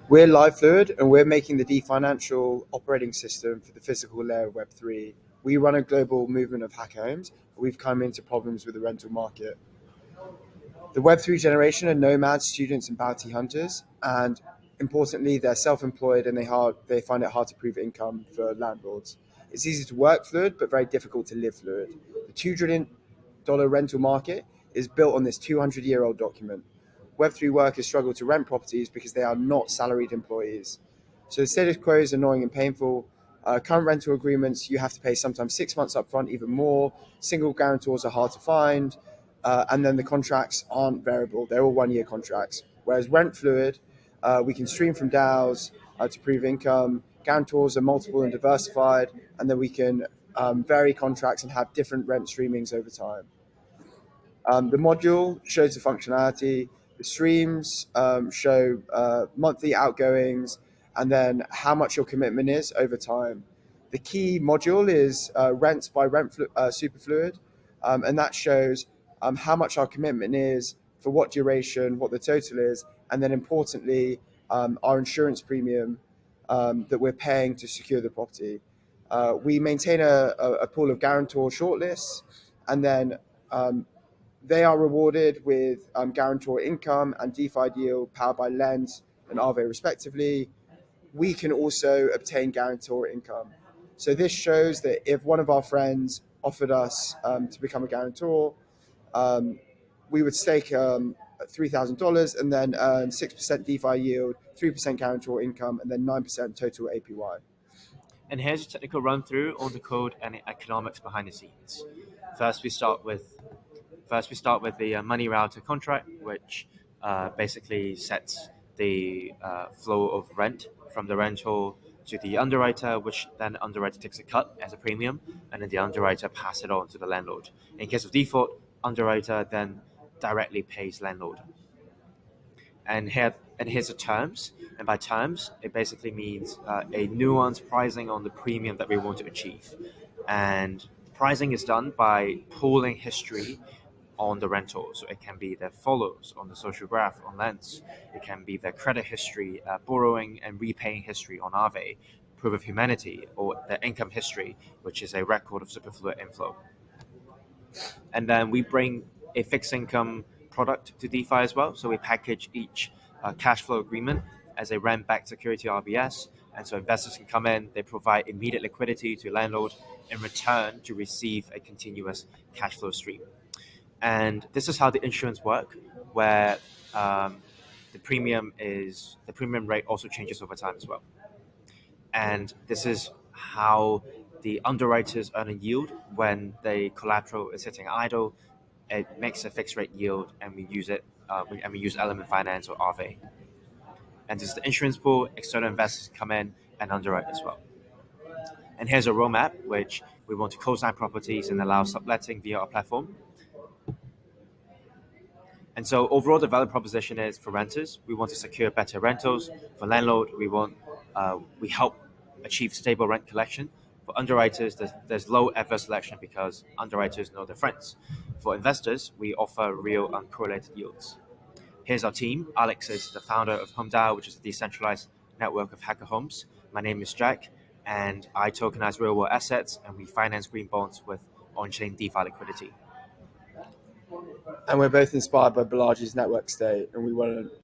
We're Live.Fluid, and we're making the financial operating system for the physical layer of Web3. We run a global movement of hacker homes. We've come into problems with the rental market. The Web3 generation are nomads, students, and bounty hunters, and importantly, they're self-employed and they find it hard to prove income for landlords. It's easy to work fluid, but very difficult to live fluid. The $2 trillion rental market is built on this 200-year-old document. Web3 workers struggle to rent properties because they are not salaried employees. So the status quo is annoying and painful. Current rental agreements, you have to pay sometimes 6 months up front, even more. Single guarantors are hard to find. And then the contracts aren't variable. They're all 1-year contracts. Whereas Rent Fluid, we can stream from DAOs to prove income. Guarantors are multiple and diversified. And then we can vary contracts and have different rent streamings over time. The module shows the functionality. The streams show monthly outgoings and then how much your commitment is over time. The key module is Rents by Superfluid, and that shows how much our commitment is, for what duration, what the total is, and then importantly, our insurance premium that we're paying to secure the property. We maintain a pool of guarantor shortlists, and then they are rewarded with guarantor income and DeFi yield powered by Lens and Aave respectively. We can also obtain guarantor income. So this shows that if one of our friends offered us to become a guarantor, we would stake $3,000 and then earn 6% DeFi yield, 3% guarantor income, and then 9% total APY. And here's a technical run through on the code and economics behind the scenes. First, we start with the money router contract, which basically sets the flow of rent from the rental to the underwriter, which then the underwriter takes a cut as a premium, and then the underwriter passes it on to the landlord. In case of default, underwriter then directly pays landlord. And here's the terms. And by terms, it basically means a nuanced pricing on the premium that we want to achieve. And pricing is done by pooling history on the rental. So it can be their follows on the social graph on Lens. It can be their credit history, borrowing and repaying history on Aave, proof of humanity, or their income history, which is a record of Superfluid inflow. And then we bring a fixed income product to DeFi as well. So we package each cash flow agreement as a rent-backed security RBS. And so investors can come in, they provide immediate liquidity to landlord in return to receive a continuous cash flow stream. And this is how the insurance work, where the premium rate also changes over time as well. And this is how the underwriters earn a yield when the collateral is sitting idle. It makes a fixed rate yield, and we use it. We use Element Finance or Aave. And this is the insurance pool. External investors come in and underwrite as well. And here's a roadmap, which we want to co-sign properties and allow subletting via our platform. And so overall, the value proposition is for renters, we want to secure better rentals. For landlord, we help achieve stable rent collection. For underwriters, there's low adverse selection because underwriters know their friends. For investors, we offer real uncorrelated yields. Here's our team. Alex is the founder of HomeDAO, which is a decentralized network of hacker homes. My name is Jack, and I tokenize real-world assets, and we finance green bonds with on-chain DeFi liquidity. And we're both inspired by Balaji's network state, and we want to